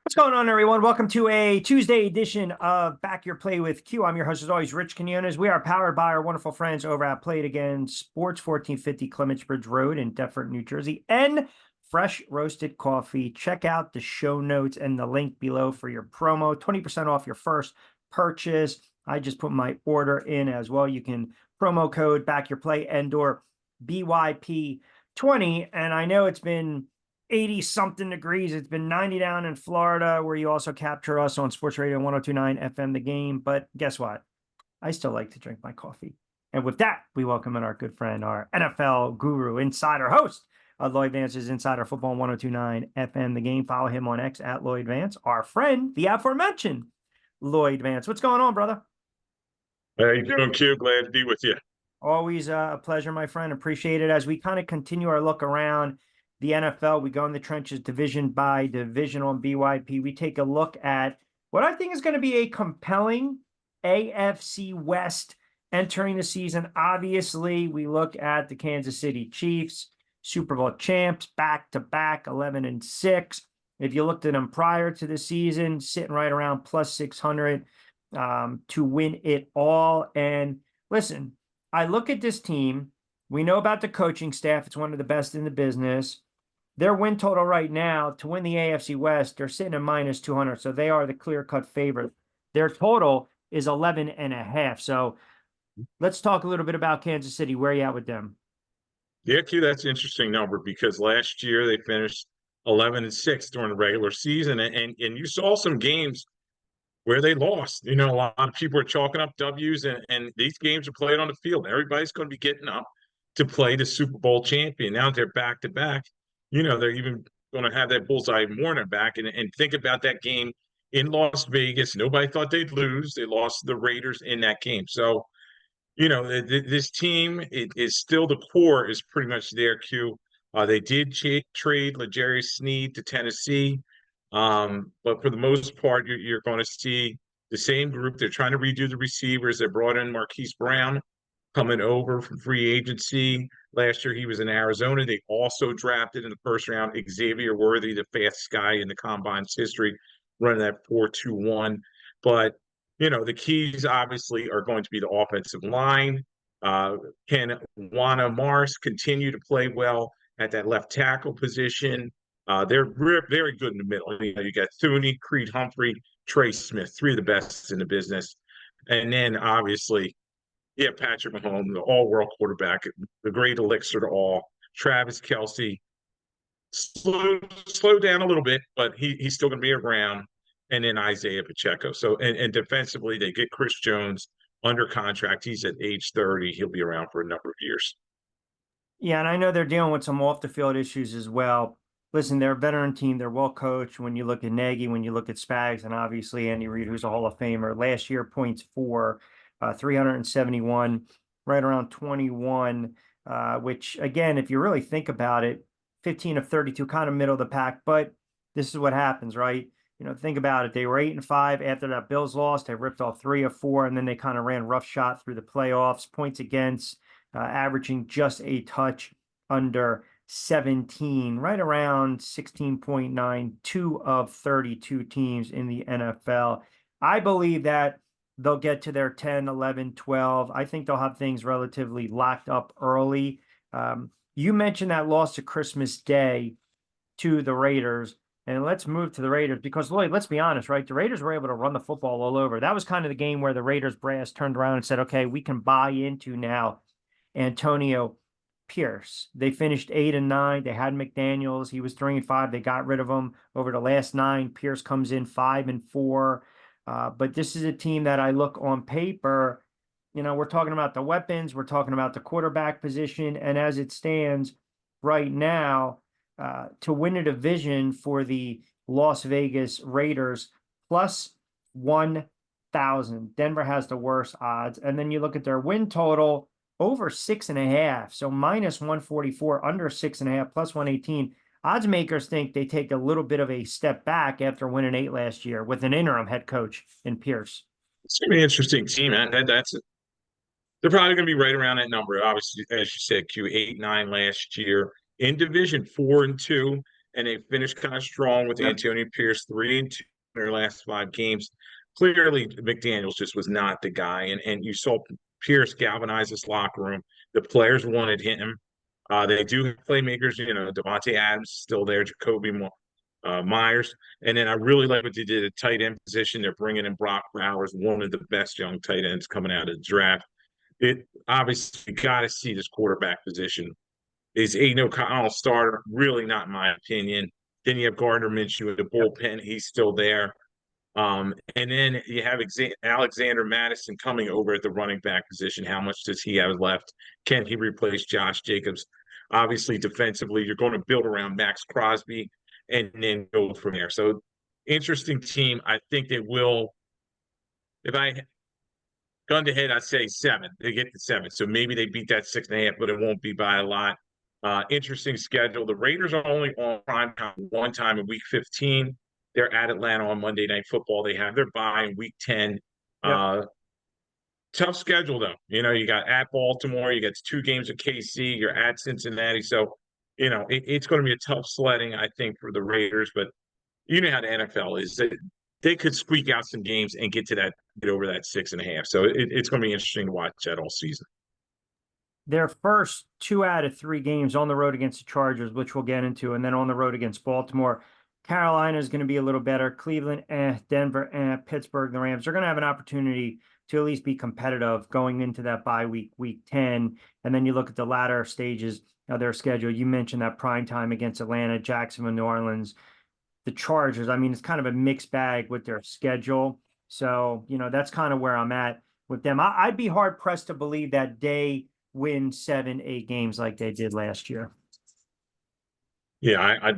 What's going on, everyone? Welcome to a Tuesday edition of Back Your Play with Q. I'm your host, as always, Rich Quinones. We are powered by our wonderful friends over at Play It Again Sports, 1450 Clements Bridge Road in Deptford, New Jersey, and fresh roasted coffee. Check out the show notes and the link below for your promo, 20% off your first purchase. I just put my order in as well. You can promo code Back Your Play and/or BYP20. And I know it's been 80 something degrees. It's been 90 down in Florida, where you also capture us on Sports Radio 1029 FM The Game. But guess what? I still like to drink my coffee. And with that, we welcome in our good friend, our NFL guru, insider host of Lloyd Vance's Insider Football 1029 FM The Game. Follow him on X at Lloyd Vance, our friend, the aforementioned Lloyd Vance. What's going on, brother? How you doing, Q? Glad to be with you. Always a pleasure, my friend. Appreciate it. As we kind of continue our look around the NFL, we go in the trenches division by division on BYP. We take a look at what I think is going to be a compelling AFC West entering the season. Obviously, we look at the Kansas City Chiefs, Super Bowl champs, back-to-back 11-6. If you looked at them prior to the season, sitting right around plus 600 to win it all. And listen, I look at this team. We know about the coaching staff. It's one of the best in the business. Their win total right now to win the AFC West, they're sitting at minus 200. So they are the clear-cut favorite. Their total is 11.5. So let's talk a little bit about Kansas City. Where are you at with them? Yeah, Q, that's an interesting number because last year they finished 11-6 during the regular season, and you saw some games where they lost. You know, a lot of people are chalking up W's, and these games are played on the field. Everybody's going to be getting up to play the Super Bowl champion. Now they're back-to-back. You know, they're even going to have that bullseye Warner back. And think about that game in Las Vegas. Nobody thought they'd lose. They lost to the Raiders in that game. So, you know, this team is still, the core is pretty much there, Q. They did trade L'Jarius Sneed to Tennessee. But for the most part, you're going to see the same group. They're trying to redo the receivers. They brought in Marquise Brown coming over from free agency. Last year, he was in Arizona. They also drafted in the first round Xavier Worthy, the fastest guy in the combine's history, running that 4.21. But, you know, the keys obviously are going to be the offensive line. Can Juana Mars continue to play well at that left tackle position? They're very good in the middle. You got Thuney, Creed Humphrey, Trey Smith, three of the best in the business. And then, obviously, yeah, Patrick Mahomes, the all-world quarterback, the great elixir to all. Travis Kelce, slow down a little bit, but he's still going to be around. And then Isaiah Pacheco. So, and defensively, they get Chris Jones under contract. He's at age 30. He'll be around for a number of years. Yeah, and I know they're dealing with some off-the-field issues as well. Listen, they're a veteran team. They're well coached. When you look at Nagy, when you look at Spags, and obviously Andy Reid, who's a Hall of Famer. Last year, points for 371, right around 21, which, again, if you really think about it, 15 of 32, kind of middle of the pack. But this is what happens, right? You know, think about it. They were 8-5 after that Bills lost. They ripped off 3 of 4, and then they kind of ran roughshod through the playoffs. Points against, averaging just a touch under 17, right around 16.9, 2 of 32 teams in the NFL. I believe that they'll get to their 10, 11, 12. I think they'll have things relatively locked up early. You mentioned that loss to Christmas Day to the Raiders. And let's move to the Raiders because, Lloyd, let's be honest, right? The Raiders were able to run the football all over. That was kind of the game where the Raiders brass turned around and said, okay, we can buy into now Antonio Pierce. They finished 8-9. They had McDaniels. He was 3-5. They got rid of him over the last 9. Pierce comes in 5-4. But this is a team that I look on paper, you know, we're talking about the weapons, we're talking about the quarterback position, and as it stands right now, to win a division for the Las Vegas Raiders, plus 1,000. Denver has the worst odds. And then you look at their win total, over 6.5. So minus 144, under 6.5, plus 118. Odds makers think they take a little bit of a step back after winning 8 last year with an interim head coach in Pierce. It's going to be an interesting team, man. They're probably going to be right around that number. Obviously, as you said, Q 8-9 last year in division 4-2. and they finished kind of strong with Yep. Antonio Pierce 3-2 in their last 5 games. Clearly, McDaniels just was not the guy, and you saw Pierce galvanize this locker room. The players wanted him. They do have playmakers, Devontae Adams still there, Jacoby Myers. And then I really like what they did at tight end position. They're bringing in Brock Bowers, one of the best young tight ends coming out of the draft. It obviously got to see this quarterback position. Is Aiden O'Connell starter? Really not in my opinion. Then you have Gardner Minshew at the bullpen. He's still there. And then you have Alexander Madison coming over at the running back position. How much does he have left? Can he replace Josh Jacobs? Obviously, defensively, you're going to build around Max Crosby and then go from there. So, interesting team. I think they will. If I gun to head, I'd say 7. They get to 7. So maybe they beat that 6.5, but it won't be by a lot. Interesting schedule. The Raiders are only on prime time one time in week 15. They're at Atlanta on Monday Night Football. They have their bye in week 10. Yep. Tough schedule, though. You got at Baltimore, you got 2 games at KC, you're at Cincinnati. So, it's going to be a tough sledding, I think, for the Raiders. But you know how the NFL is. They could squeak out some games and get over that 6.5. So it's going to be interesting to watch that all season. Their first 2 out of 3 games on the road against the Chargers, which we'll get into, and then on the road against Baltimore. Carolina is going to be a little better. Cleveland, Denver, Pittsburgh, the Rams are going to have an opportunity to at least be competitive going into that bye week, week 10. And then you look at the latter stages of their schedule. You mentioned that prime time against Atlanta, Jacksonville, New Orleans, the Chargers. I mean, it's kind of a mixed bag with their schedule. So, that's kind of where I'm at with them. I'd be hard pressed to believe that they win 7, 8 games like they did last year. Yeah,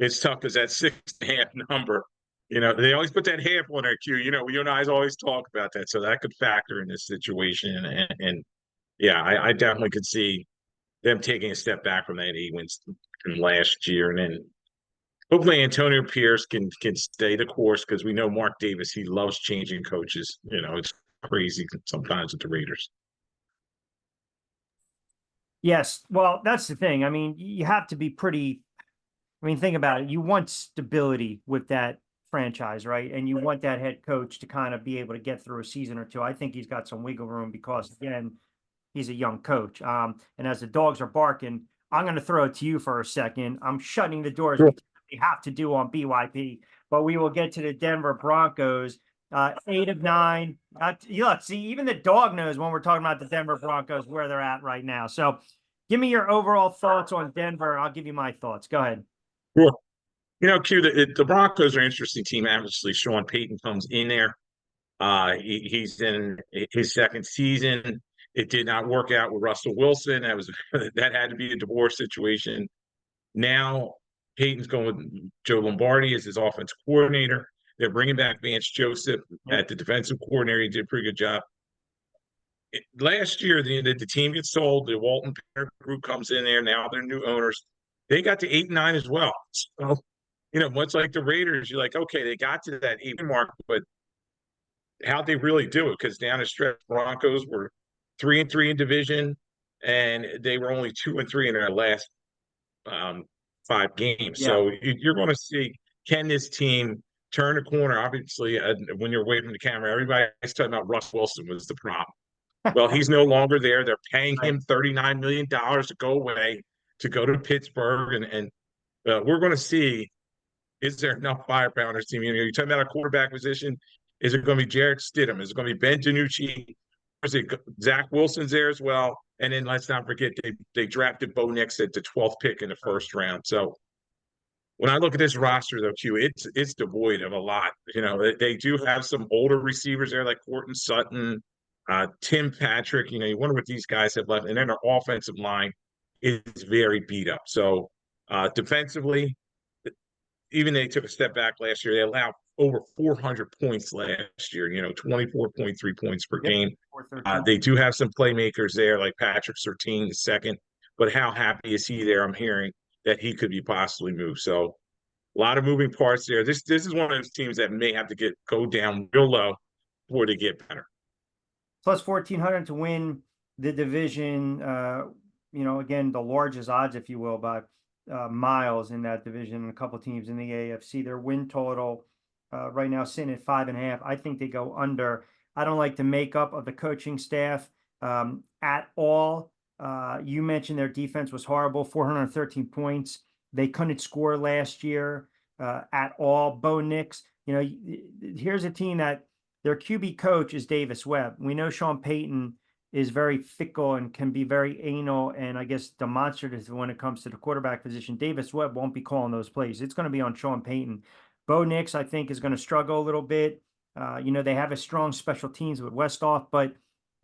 it's tough because that 6.5 number, they always put that half on their Q. You and I always talk about that, so that could factor in this situation. And yeah, I definitely could see them taking a step back from that 8 wins from last year, and then hopefully Antonio Pierce can stay the course because we know Mark Davis, he loves changing coaches. It's crazy sometimes with the Raiders. Yes. Well, that's the thing. I mean, you have to be pretty. I mean, think about it. You want stability with that franchise, right? And you want that head coach to kind of be able to get through a season or 2. I think he's got some wiggle room because, again, he's a young coach. And as the dogs are barking, I'm going to throw it to you for a second. I'm shutting the doors. Sure. We have to do on BYP, but we will get to the Denver Broncos. 8 of 9. Look, see, even the dog knows when we're talking about the Denver Broncos where they're at right now. So, give me your overall thoughts on Denver. I'll give you my thoughts. Go ahead. Sure. Q, the Broncos are an interesting team. Obviously, Sean Payton comes in there. He's in his second season. It did not work out with Russell Wilson. That had to be a divorce situation. Now Payton's going with Joe Lombardi as his offensive coordinator. They're bringing back Vance Joseph at the defensive coordinator. He did a pretty good job. Last year, the team gets sold. The Walton Penner Group comes in there. Now they're new owners. They got to 8-9 as well. So, much like the Raiders, you're like, okay, they got to that 8 mark, but how'd they really do it? Because down the stretch, Broncos were 3-3 in division, and they were only 2-3 in their last 5 games. Yeah. So you're going to see, can this team turn the corner? Obviously, when you're away from the camera, everybody's talking about Russ Wilson was the problem. Well, he's no longer there. They're paying him $39 million to go away, to go to Pittsburgh, and we're going to see, is there enough firepower on this team? You're talking about a quarterback position. Is it going to be Jarrett Stidham? Is it going to be Ben DiNucci? Is it Zach Wilson's there as well? And then let's not forget they drafted Bo Nix at the 12th pick in the first round. So when I look at this roster, though, Q, it's devoid of a lot. They do have some older receivers there like Courtland Sutton, Tim Patrick. You wonder what these guys have left. And then their offensive line is very beat up. So defensively, even they took a step back last year. They allowed over 400 points last year, 24.3 points per game. They do have some playmakers there like Patrick Surtain II, but how happy is he there? I'm hearing that he could be possibly moved. So a lot of moving parts there. This is one of those teams that may have to go down real low before they get better. Plus 1,400 to win the division. Again, the largest odds, if you will, by miles in that division, and a couple teams in the AFC. Their win total right now sitting at 5.5. I think they go under. I don't like the makeup of the coaching staff at all. You mentioned their defense was horrible, 413 points. They couldn't score last year at all. Bo Nix, here's a team that their QB coach is Davis Webb. We know Sean Payton is very fickle and can be very anal and I guess demonstrative when it comes to the quarterback position. Davis Webb won't be calling those plays. It's going to be on Sean Payton. Bo Nix, I think, is going to struggle a little bit. They have a strong special teams with Westhoff, but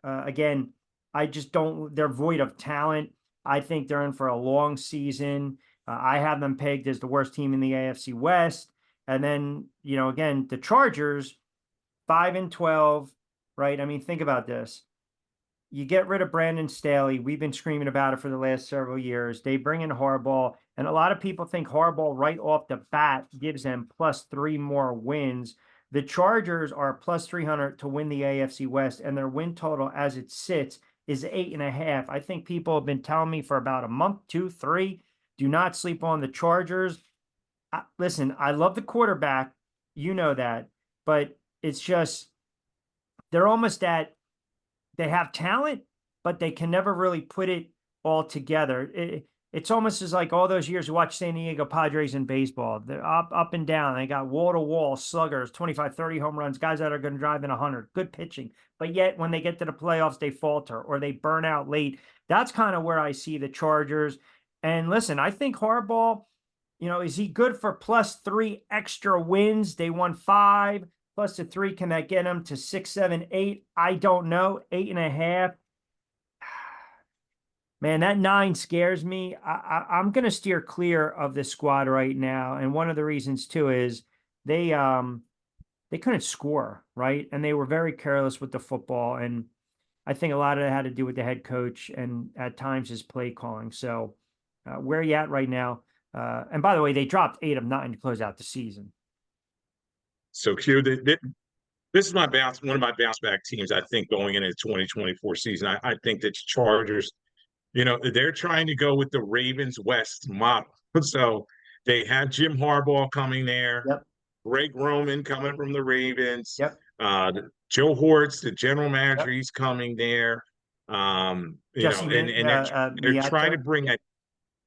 again, I just don't. They're void of talent. I think they're in for a long season. I have them pegged as the worst team in the AFC West. And then, again, the Chargers, 5-12, right? I mean, think about this. You get rid of Brandon Staley. We've been screaming about it for the last several years. They bring in Harbaugh, and a lot of people think Harbaugh right off the bat gives them +3 more wins. The Chargers are +300 to win the AFC West, and their win total as it sits is 8.5. I think people have been telling me for about a month, 2, 3, do not sleep on the Chargers. Listen, I love the quarterback. You know that. But it's just, they're almost they have talent, but they can never really put it all together. It's almost as like all those years you watch San Diego Padres in baseball. They're up and down. They got wall-to-wall sluggers, 25, 30 home runs, guys that are going to drive in 100, good pitching. But yet when they get to the playoffs, they falter or they burn out late. That's kind of where I see the Chargers. And listen, I think Harbaugh, is he good for +3 extra wins? They won 5. Plus the 3, can that get them to 6, 7, 8? I don't know. 8.5. Man, that 9 scares me. I'm going to steer clear of this squad right now. And one of the reasons too is they couldn't score, right? And they were very careless with the football. And I think a lot of it had to do with the head coach and at times his play calling. So where are you at right now? And by the way, they dropped 8 of 9 to close out the season. So Q, this is one of my bounce back teams. I think going into the 2024 season, I think that Chargers, they're trying to go with the Ravens West model. So they have Jim Harbaugh coming there, Yep. Greg Roman coming from the Ravens, Yep. Joe Hortz, the general manager, Yep. he's coming there. Jesse They're trying to Miata. bring that,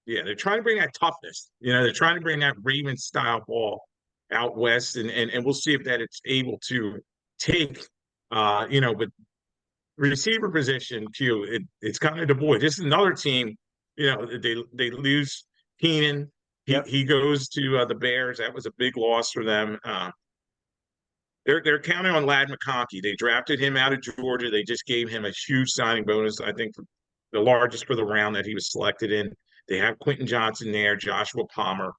they're trying to bring that toughness. They're trying to bring that Ravens style ball out west, and we'll see if that it's able to take, but receiver position, Q, it's kind of devoid. This is another team, they lose Keenan. Yep. He goes to the Bears. That was a big loss for them. They're counting on Lad McConkey. They drafted him out of Georgia. They just gave him a huge signing bonus, I think the largest for the round that he was selected in. They have Quentin Johnson there, Joshua Palmer.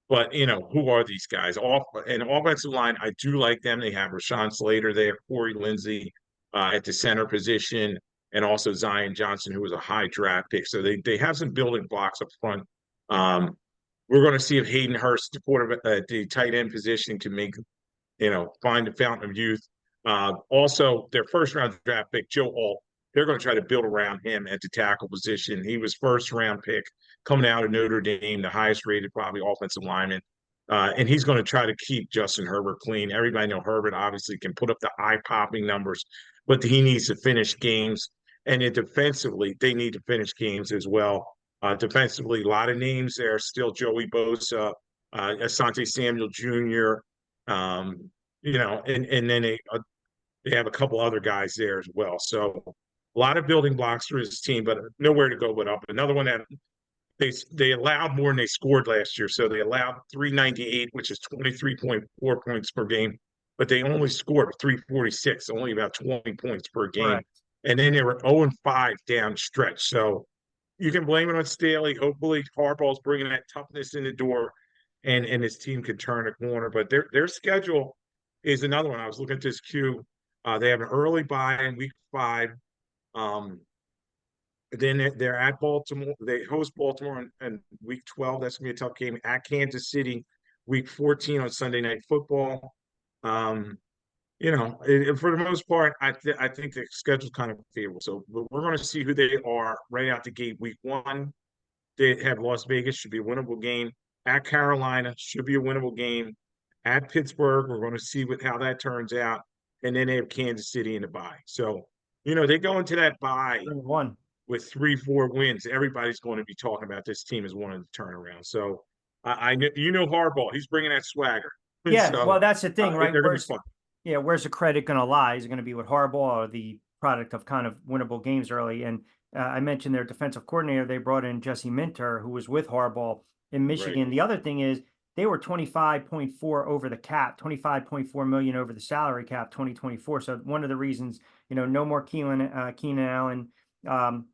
But, who are these guys? And offensive line, I do like them. They have Rashawn Slater there, Corey Lindsey at the center position, and also Zion Johnson, who was a high draft pick. So they have some building blocks up front. We're going to see if Hayden Hurst, the tight end position, can find the fountain of youth. Also, their first round draft pick, Joe Alt, they're going to try to build around him at the tackle position. He was first round pick coming out of Notre Dame, the highest rated probably offensive lineman. And he's going to try to keep Justin Herbert clean. Everybody know Herbert obviously can put up the eye-popping numbers, but he needs to finish games. And then defensively, they need to finish games as well. Defensively, a lot of names there. Still Joey Bosa, Asante Samuel Jr., and then they have a couple other guys there as well. So a lot of building blocks for his team, but nowhere to go but up. Another one that they allowed more than they scored last year. So they allowed 398, which is 23.4 points per game, but they only scored 346, only about 20 points per game. Correct. And then they were 0-5 down stretch. So you can blame it on Staley. Hopefully Harbaugh's bringing that toughness in the door and his team can turn a corner. But their schedule is another one. I was looking at this queue. They have an early bye in week 5. Then they're at Baltimore. They host Baltimore in week 12. That's going to be a tough game. At Kansas City, week 14 on Sunday Night Football. For the most part, I think the schedule's kind of favorable. So we're going to see who they are right out the gate week 1. they have Las Vegas, should be a winnable game. At Carolina, should be a winnable game. At Pittsburgh, we're going to see how that turns out. And then they have Kansas City in the bye. So, they go into that bye 1. with 3-4 wins. Everybody's going to be talking about this team as one of the turnaround. So, Harbaugh, he's bringing that swagger. Yeah, well, So, that's the thing, right? they're going to be fun. Where's the credit going to lie? Is it going to be with Harbaugh or the product of kind of winnable games early? And I mentioned their defensive coordinator. They brought in Jesse Minter, who was with Harbaugh in Michigan. Right. The other thing is they were 25.4 over the cap, 25.4 million over the salary cap, 2024. So one of the reasons, no more Keenan Allen,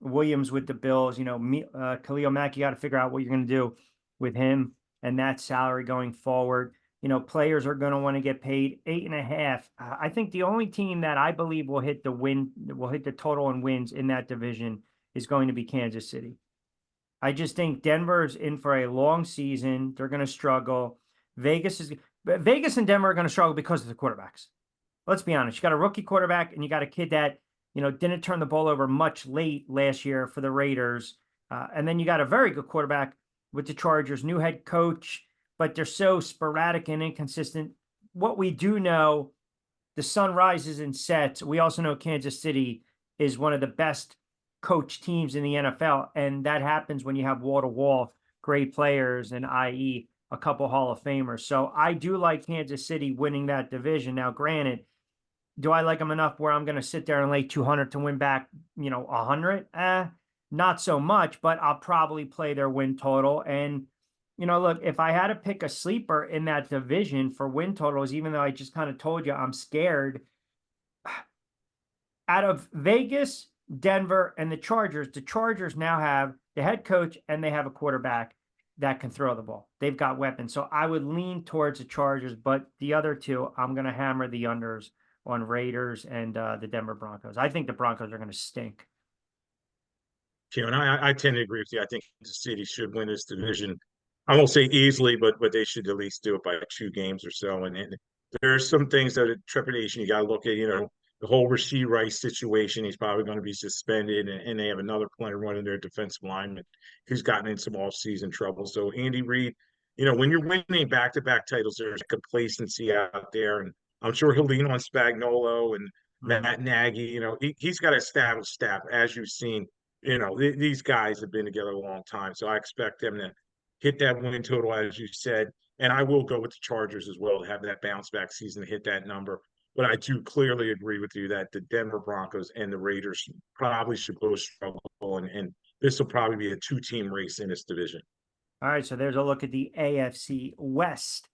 Williams with the Bills. Khalil Mack, you got to figure out what you're going to do with him and that salary going forward. Players are going to want to get paid 8.5. I think the only team that I believe will hit the total in wins in that division is going to be Kansas City. I just think Denver's in for a long season. They're going to struggle. Vegas and Denver are going to struggle because of the quarterbacks. Let's be honest. You got a rookie quarterback and you got a kid that, didn't turn the ball over much late last year for the Raiders. And then you got a very good quarterback with the Chargers, new head coach, but they're so sporadic and inconsistent. What we do know, the sun rises and sets. We also know Kansas City is one of the best coach teams in the NFL, and that happens when you have wall-to-wall great players, and i.e. a couple Hall of Famers. So I do like Kansas City winning that division. Now, granted, do I like them enough where I'm going to sit there and lay 200 to win back, 100? Not so much, but I'll probably play their win total. And look, if I had to pick a sleeper in that division for win totals, even though I just kind of told you I'm scared, out of Vegas, Denver, and the Chargers now have the head coach and they have a quarterback that can throw the ball. They've got weapons. So I would lean towards the Chargers, but the other two, I'm going to hammer the unders on Raiders and the Denver Broncos. I think the Broncos are going to stink. And I tend to agree with you. I think the City should win this division. I won't say easily, but they should at least do it by 2 games or so. And there's some things that are trepidation. You got to look at, the whole Rashee Rice situation. He's probably going to be suspended, and they have another player running their defensive lineman who's gotten in some off-season trouble. So Andy Reid, when you're winning back-to-back titles, there's complacency out there, and I'm sure he'll lean on Spagnuolo and Matt Nagy. He's got an established staff, as you've seen. These guys have been together a long time, so I expect them to hit that win total, as you said. And I will go with the Chargers as well to have that bounce back season to hit that number. But I do clearly agree with you that the Denver Broncos and the Raiders probably should both struggle, and this will probably be a 2-team race in this division. All right, so there's a look at the AFC West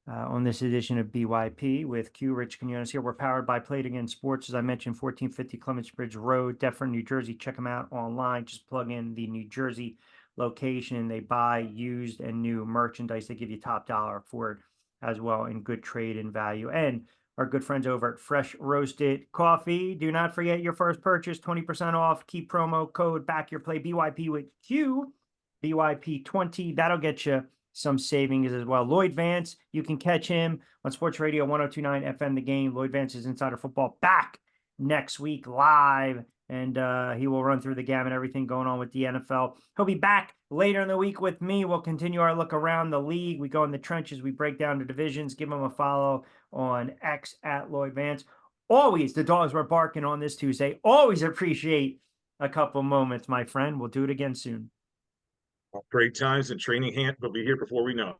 on this edition of BYP with Q. Rich Quinones here. We're powered by Play It Again Sports. As I mentioned, 1450 Clements Bridge Road, Deffern, New Jersey. Check them out online. Just plug in the New Jersey location. They buy used and new merchandise. They give you top dollar for it as well in good trade and value. And our good friends over at Fresh Roasted Coffee. Do not forget your first purchase, 20% off. Keep promo code Back Your Play BYP with Q, BYP20. That'll get you some savings as well. Lloyd Vance, you can catch him on Sports Radio 1029 FM The Game. Lloyd Vance's Insider Football back next week live, and he will run through the gamut, everything going on with the NFL. He'll be back later in the week with me. We'll continue our look around the league. We go in the trenches. We break down the divisions. Give him a follow on X at Lloyd Vance. Always, the dogs were barking on this Tuesday. Always appreciate a couple moments, my friend. We'll do it again soon. Great times, and training camp will be here before we know.